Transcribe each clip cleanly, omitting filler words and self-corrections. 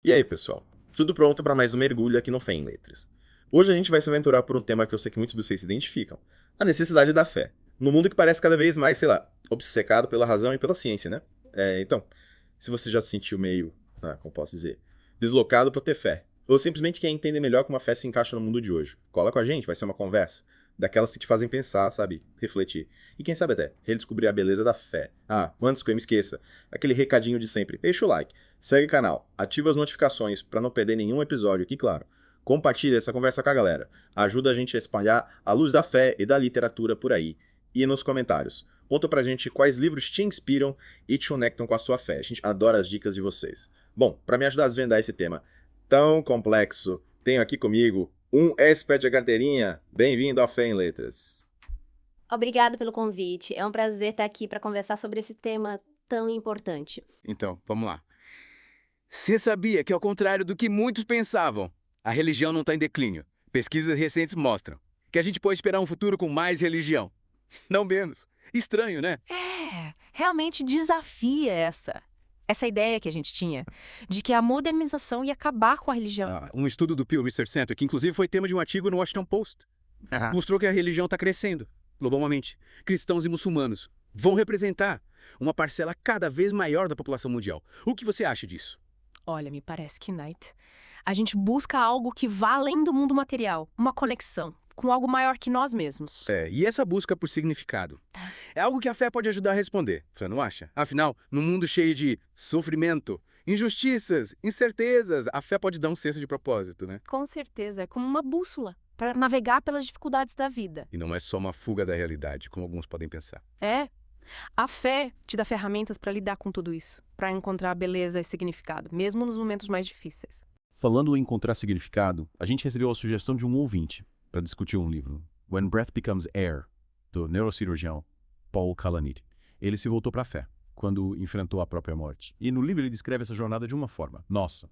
E aí, pessoal? Tudo pronto para mais um mergulho aqui no Fé em Letras. Hoje a gente vai se aventurar por um tema que eu sei que muitos de vocês se identificam: a necessidade da fé. No mundo que parece cada vez mais, sei lá, obcecado pela razão e pela ciência, né? Então, se você já se sentiu meio, como posso dizer, deslocado para ter fé, ou simplesmente quer entender melhor como a fé se encaixa no mundo de hoje, cola com a gente, vai ser uma conversa. Daquelas que te fazem pensar, sabe? Refletir. E quem sabe até redescobrir a beleza da fé. Antes que eu me esqueça, aquele recadinho de sempre: deixa o like. Segue o canal, ativa as notificações para não perder nenhum episódio aqui, claro. Compartilha essa conversa com a galera. Ajuda a gente a espalhar a luz da fé e da literatura por aí. E nos comentários. Conta pra gente quais livros te inspiram e te conectam com a sua fé. A gente adora as dicas de vocês. Bom, para me ajudar a desvendar esse tema tão complexo, tenho aqui comigo um expert de carteirinha. Bem-vindo à Fé em Letras. Obrigada pelo convite. É um prazer estar aqui para conversar sobre esse tema tão importante. Então, vamos lá. Você sabia que, ao contrário do que muitos pensavam, a religião não está em declínio? Pesquisas recentes mostram que a gente pode esperar um futuro com mais religião. Não menos. Estranho, né? Realmente desafia essa ideia que a gente tinha de que a modernização ia acabar com a religião. Um estudo do Pew Research Center, que inclusive foi tema de um artigo no Washington Post, mostrou que a religião está crescendo, globalmente. Cristãos e muçulmanos vão representar uma parcela cada vez maior da população mundial. O que você acha disso? Olha, me parece que, Knight, a gente busca algo que vá além do mundo material, uma conexão com algo maior que nós mesmos. E essa busca por significado? É algo que a fé pode ajudar a responder, você não acha? Afinal, num mundo cheio de sofrimento, injustiças, incertezas, a fé pode dar um senso de propósito, né? Com certeza, é como uma bússola para navegar pelas dificuldades da vida. E não é só uma fuga da realidade, como alguns podem pensar. É, a fé te dá ferramentas para lidar com tudo isso, para encontrar beleza e significado, mesmo nos momentos mais difíceis. Falando em encontrar significado, a gente recebeu a sugestão de um ouvinte para discutir um livro, When Breath Becomes Air, do neurocirurgião Paul Kalanick. Ele se voltou para a fé, quando enfrentou a própria morte. E no livro ele descreve essa jornada de uma forma, nossa,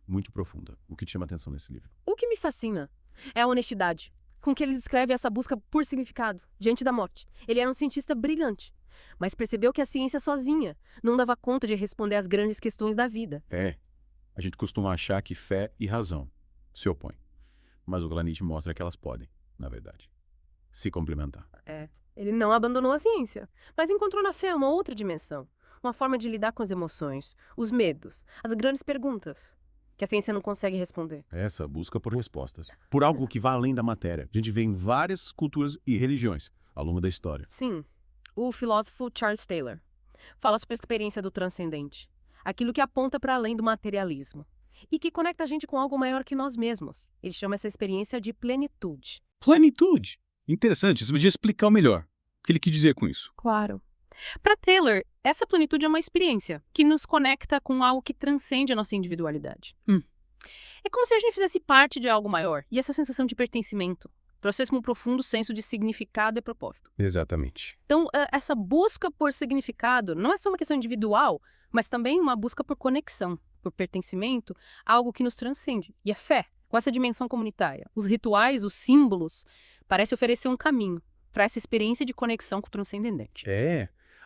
muito profunda. O que te chama atenção nesse livro? O que me fascina é a honestidade com que ele descreve essa busca por significado diante da morte. Ele era um cientista brilhante, mas percebeu que a ciência sozinha não dava conta de responder às grandes questões da vida. A gente costuma achar que fé e razão se opõem, mas o Kalanick mostra que elas podem, na verdade, se complementar. Ele não abandonou a ciência, mas encontrou na fé uma outra dimensão, uma forma de lidar com as emoções, os medos, as grandes perguntas que a ciência não consegue responder. Essa busca por respostas, por algo que vá além da matéria. A gente vê em várias culturas e religiões ao longo da história. Sim, o filósofo Charles Taylor fala sobre a experiência do transcendente, aquilo que aponta para além do materialismo e que conecta a gente com algo maior que nós mesmos. Ele chama essa experiência de plenitude. Plenitude. Interessante, você podia explicar melhor. O que ele quis dizer com isso? Claro. Para Taylor, essa plenitude é uma experiência que nos conecta com algo que transcende a nossa individualidade. É como se a gente fizesse parte de algo maior, e essa sensação de pertencimento trouxesse um profundo senso de significado e propósito. Exatamente. Então, essa busca por significado não é só uma questão individual, mas também uma busca por conexão, por pertencimento, a algo que nos transcende. E a fé, com essa dimensão comunitária, os rituais, os símbolos, parece oferecer um caminho para essa experiência de conexão com o transcendente.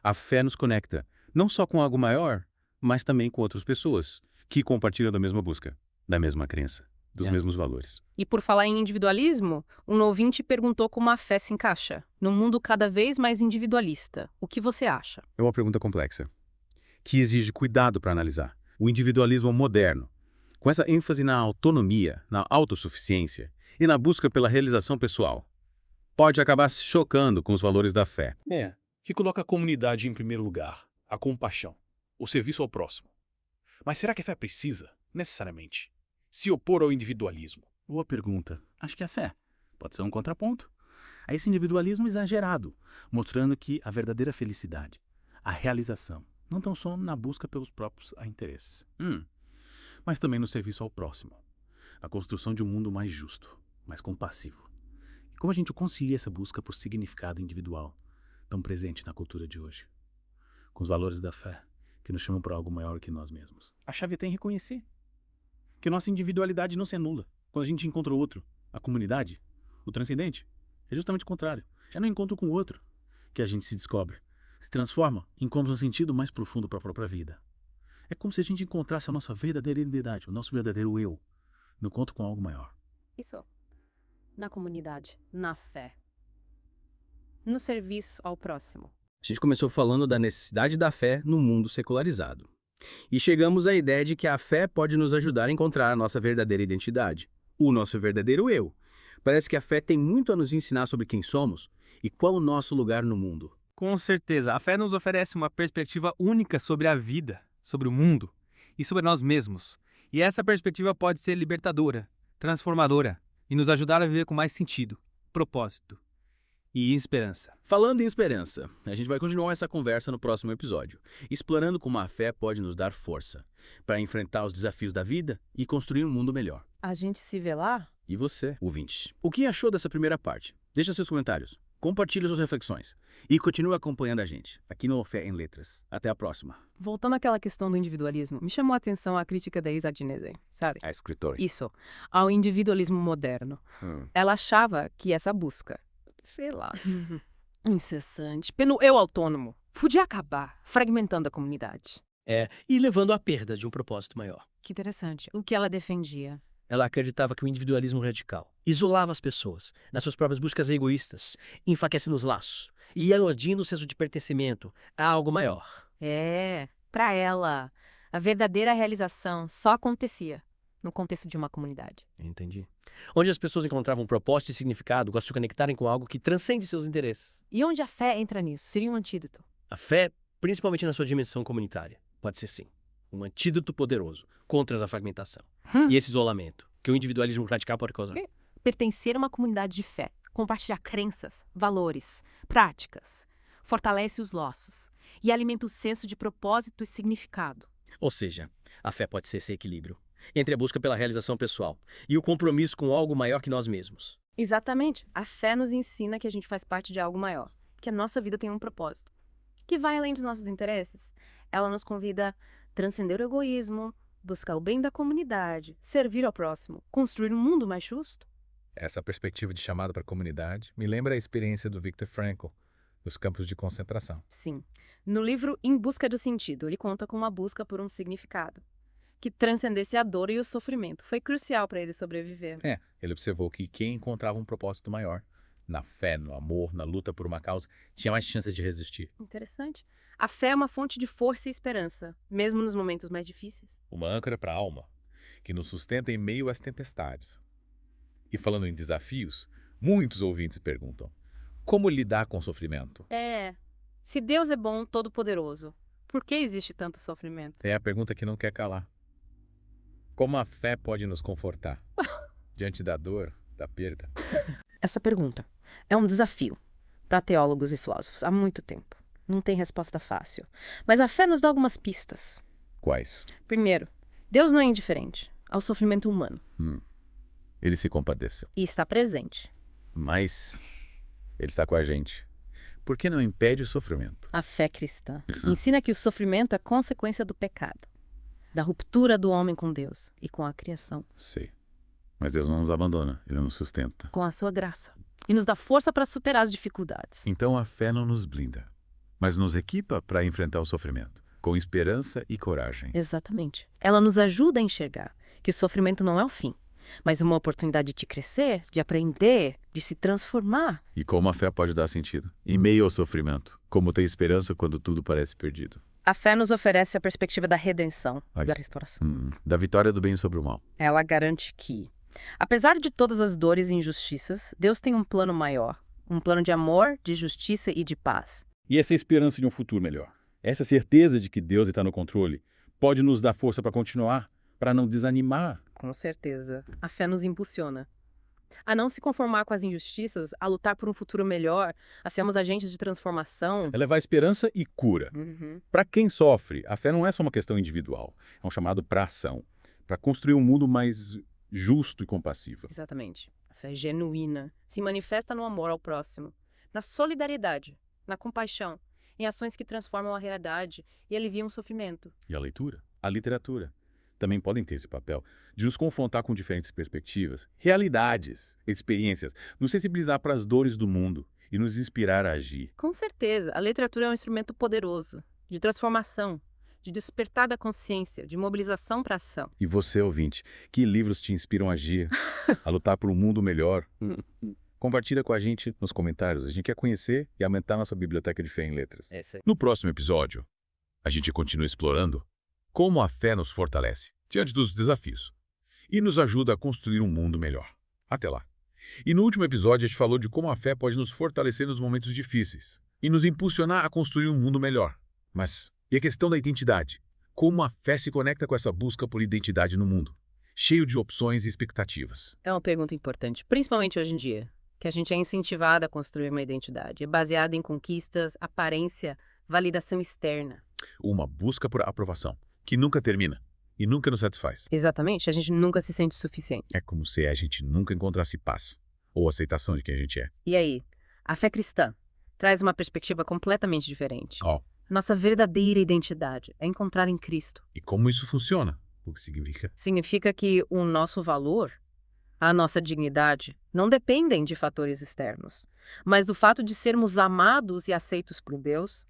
A fé nos conecta, não só com algo maior, mas também com outras pessoas que compartilham da mesma busca, da mesma crença, dos mesmos valores. E por falar em individualismo, um ouvinte perguntou como a fé se encaixa num mundo cada vez mais individualista. O que você acha? É uma pergunta complexa, que exige cuidado para analisar. O individualismo moderno, com essa ênfase na autonomia, na autossuficiência e na busca pela realização pessoal, pode acabar se chocando com os valores da fé. Que coloca a comunidade em primeiro lugar, a compaixão, o serviço ao próximo. Mas será que a fé precisa, necessariamente, se opor ao individualismo? Boa pergunta. Acho que a fé pode ser um contraponto a esse individualismo exagerado, mostrando que a verdadeira felicidade, a realização, não estão só na busca pelos próprios interesses, mas também no serviço ao próximo, na construção de um mundo mais justo, mais compassivo. E como a gente concilia essa busca por significado individual, tão presente na cultura de hoje, com os valores da fé, que nos chamam para algo maior que nós mesmos? A chave tem em reconhecer que nossa individualidade não se anula quando a gente encontra o outro, a comunidade, o transcendente. É justamente o contrário. Já no encontro com o outro que a gente se descobre, se transforma, encontra um sentido mais profundo para a própria vida. É como se a gente encontrasse a nossa verdadeira identidade, o nosso verdadeiro eu, no encontro com algo maior. Isso. Na comunidade, na fé, no serviço ao próximo. A gente começou falando da necessidade da fé no mundo secularizado. E chegamos à ideia de que a fé pode nos ajudar a encontrar a nossa verdadeira identidade, o nosso verdadeiro eu. Parece que a fé tem muito a nos ensinar sobre quem somos e qual o nosso lugar no mundo. Com certeza, a fé nos oferece uma perspectiva única sobre a vida, sobre o mundo e sobre nós mesmos. E essa perspectiva pode ser libertadora, transformadora e nos ajudar a viver com mais sentido, propósito e esperança. Falando em esperança, a gente vai continuar essa conversa no próximo episódio, explorando como a fé pode nos dar força para enfrentar os desafios da vida e construir um mundo melhor. A gente se vê lá? E você, ouvinte? O que achou dessa primeira parte? Deixa seus comentários, compartilhe suas reflexões e continue acompanhando a gente aqui no Fé em Letras. Até a próxima. Voltando àquela questão do individualismo, me chamou a atenção a crítica da Isa Dinesen, sabe? A escritora. Isso, ao individualismo moderno. Ela achava que essa busca, Sei lá. incessante, pelo eu autônomo, podia acabar fragmentando a comunidade. E levando à perda de um propósito maior. Que interessante. O que ela defendia? Ela acreditava que o individualismo radical isolava as pessoas nas suas próprias buscas egoístas, enfraquecendo os laços e eludindo o senso de pertencimento a algo maior. Para ela, a verdadeira realização só acontecia no contexto de uma comunidade. Entendi. Onde as pessoas encontravam um propósito e significado ao se conectarem com algo que transcende seus interesses. E onde a fé entra nisso? Seria um antídoto. A fé, principalmente na sua dimensão comunitária, pode ser sim um antídoto poderoso contra essa fragmentação e esse isolamento que o individualismo radical pode causar. Pertencer a uma comunidade de fé, compartilhar crenças, valores, práticas, fortalece os laços e alimenta o senso de propósito e significado. Ou seja, a fé pode ser esse equilíbrio entre a busca pela realização pessoal e o compromisso com algo maior que nós mesmos. Exatamente. A fé nos ensina que a gente faz parte de algo maior, que a nossa vida tem um propósito, que vai além dos nossos interesses. Ela nos convida a transcender o egoísmo, buscar o bem da comunidade, servir ao próximo, construir um mundo mais justo. Essa perspectiva de chamado para a comunidade me lembra a experiência do Viktor Frankl, dos campos de concentração. Sim. No livro Em Busca do Sentido, ele conta com uma busca por um significado que transcendesse a dor e o sofrimento. Foi crucial para ele sobreviver. Ele observou que quem encontrava um propósito maior, na fé, no amor, na luta por uma causa, tinha mais chances de resistir. Interessante. A fé é uma fonte de força e esperança, mesmo nos momentos mais difíceis. Uma âncora para a alma, que nos sustenta em meio às tempestades. E falando em desafios, muitos ouvintes perguntam: como lidar com o sofrimento? Se Deus é bom, todo-poderoso, por que existe tanto sofrimento? É a pergunta que não quer calar. Como a fé pode nos confortar diante da dor, da perda? Essa pergunta é um desafio para teólogos e filósofos há muito tempo. Não tem resposta fácil. Mas a fé nos dá algumas pistas. Quais? Primeiro, Deus não é indiferente ao sofrimento humano. Ele se compadeceu. E está presente. Mas ele está com a gente. Por que não impede o sofrimento? A fé cristã ensina que o sofrimento é consequência do pecado, da ruptura do homem com Deus e com a criação, Sei. Mas Deus não nos abandona, Ele nos sustenta. com a sua graça, e nos dá força para superar as dificuldades. Então a fé não nos blinda, mas nos equipa para enfrentar o sofrimento, com esperança e coragem. Exatamente. Ela nos ajuda a enxergar que o sofrimento não é o fim, mas uma oportunidade de crescer, de aprender, de se transformar. E como a fé pode dar sentido? Em meio ao sofrimento, como ter esperança quando tudo parece perdido. A fé nos oferece a perspectiva da redenção, da restauração. Da vitória do bem sobre o mal. Ela garante que, apesar de todas as dores e injustiças, Deus tem um plano maior, um plano de amor, de justiça e de paz. E essa esperança de um futuro melhor, essa certeza de que Deus está no controle, pode nos dar força para continuar, para não desanimar. Com certeza. A fé nos impulsiona a não se conformar com as injustiças, a lutar por um futuro melhor, a sermos agentes de transformação. É levar esperança e cura. Para quem sofre, a fé não é só uma questão individual, é um chamado para ação, para construir um mundo mais justo e compassivo. Exatamente. A fé genuína se manifesta no amor ao próximo, na solidariedade, na compaixão, em ações que transformam a realidade e aliviam o sofrimento. E a leitura, a literatura, também podem ter esse papel de nos confrontar com diferentes perspectivas, realidades, experiências, nos sensibilizar para as dores do mundo e nos inspirar a agir. Com certeza, a literatura é um instrumento poderoso de transformação, de despertar da consciência, de mobilização para ação. E você, ouvinte, que livros te inspiram a agir, a lutar por um mundo melhor? Compartilha com a gente nos comentários. A gente quer conhecer e aumentar nossa biblioteca de fé em letras. É isso aí. No próximo episódio, a gente continua explorando como a fé nos fortalece diante dos desafios e nos ajuda a construir um mundo melhor. Até lá. E no último episódio, a gente falou de como a fé pode nos fortalecer nos momentos difíceis e nos impulsionar a construir um mundo melhor. Mas e a questão da identidade? Como a fé se conecta com essa busca por identidade no mundo, cheio de opções e expectativas? É uma pergunta importante, principalmente hoje em dia, que a gente é incentivado a construir uma identidade. É baseada em conquistas, aparência, validação externa. Uma busca por aprovação, que nunca termina e nunca nos satisfaz. Exatamente, a gente nunca se sente suficiente. É como se a gente nunca encontrasse paz ou aceitação de quem a gente é. E aí, a fé cristã traz uma perspectiva completamente diferente. Ó, Nossa verdadeira identidade é encontrada em Cristo. e como isso funciona? O que significa? Significa que o nosso valor, a nossa dignidade, não dependem de fatores externos, mas do fato de sermos amados e aceitos por Deus,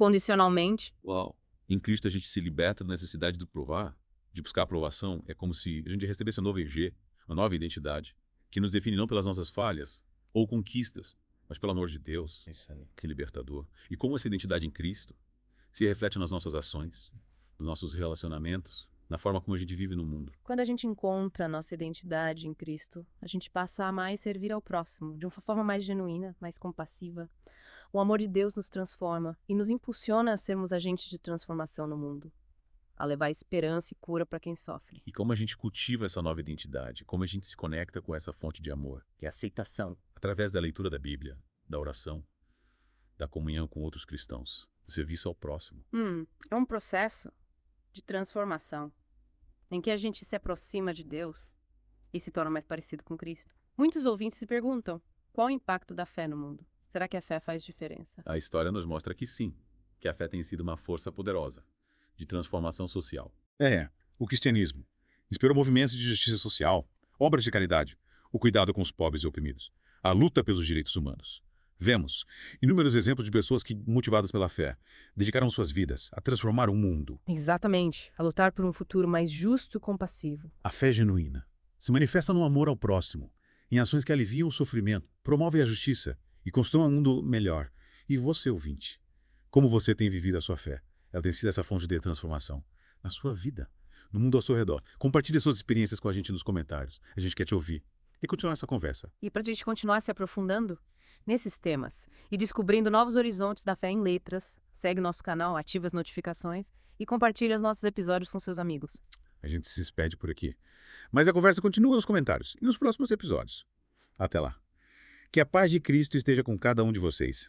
incondicionalmente. Uau! Em Cristo a gente se liberta da necessidade de provar, de buscar aprovação. É como se a gente recebesse um novo EG, uma nova identidade, que nos define não pelas nossas falhas ou conquistas, mas pelo amor de Deus. Isso aí. Que libertador. E como essa identidade em Cristo se reflete nas nossas ações, nos nossos relacionamentos, na forma como a gente vive no mundo. Quando a gente encontra a nossa identidade em Cristo, a gente passa a amar e servir ao próximo de uma forma mais genuína, mais compassiva. O amor de Deus nos transforma e nos impulsiona a sermos agentes de transformação no mundo, a levar esperança e cura para quem sofre. E como a gente cultiva essa nova identidade, como a gente se conecta com essa fonte de amor, Que é aceitação. através da leitura da Bíblia, da oração, da comunhão com outros cristãos, do serviço ao próximo. É um processo de transformação, em que a gente se aproxima de Deus e se torna mais parecido com Cristo. Muitos ouvintes se perguntam, qual o impacto da fé no mundo? Será que a fé faz diferença? A história nos mostra que sim, que a fé tem sido uma força poderosa de transformação social. O cristianismo inspirou movimentos de justiça social, obras de caridade, o cuidado com os pobres e oprimidos, a luta pelos direitos humanos. Vemos inúmeros exemplos de pessoas que, motivadas pela fé, dedicaram suas vidas a transformar o mundo. Exatamente, a lutar por um futuro mais justo e compassivo. A fé genuína se manifesta no amor ao próximo, em ações que aliviam o sofrimento, promovem a justiça e constroem um mundo melhor. E você, ouvinte, como você tem vivido a sua fé? Ela tem sido essa fonte de transformação na sua vida, no mundo ao seu redor. Compartilhe suas experiências com a gente nos comentários. A gente quer te ouvir e continuar essa conversa. E para a gente continuar se aprofundando nesses temas e descobrindo novos horizontes da fé em letras, segue nosso canal, ativa as notificações e compartilhe os nossos episódios com seus amigos. A gente se despede por aqui. Mas a conversa continua nos comentários e nos próximos episódios. Até lá. Que a paz de Cristo esteja com cada um de vocês.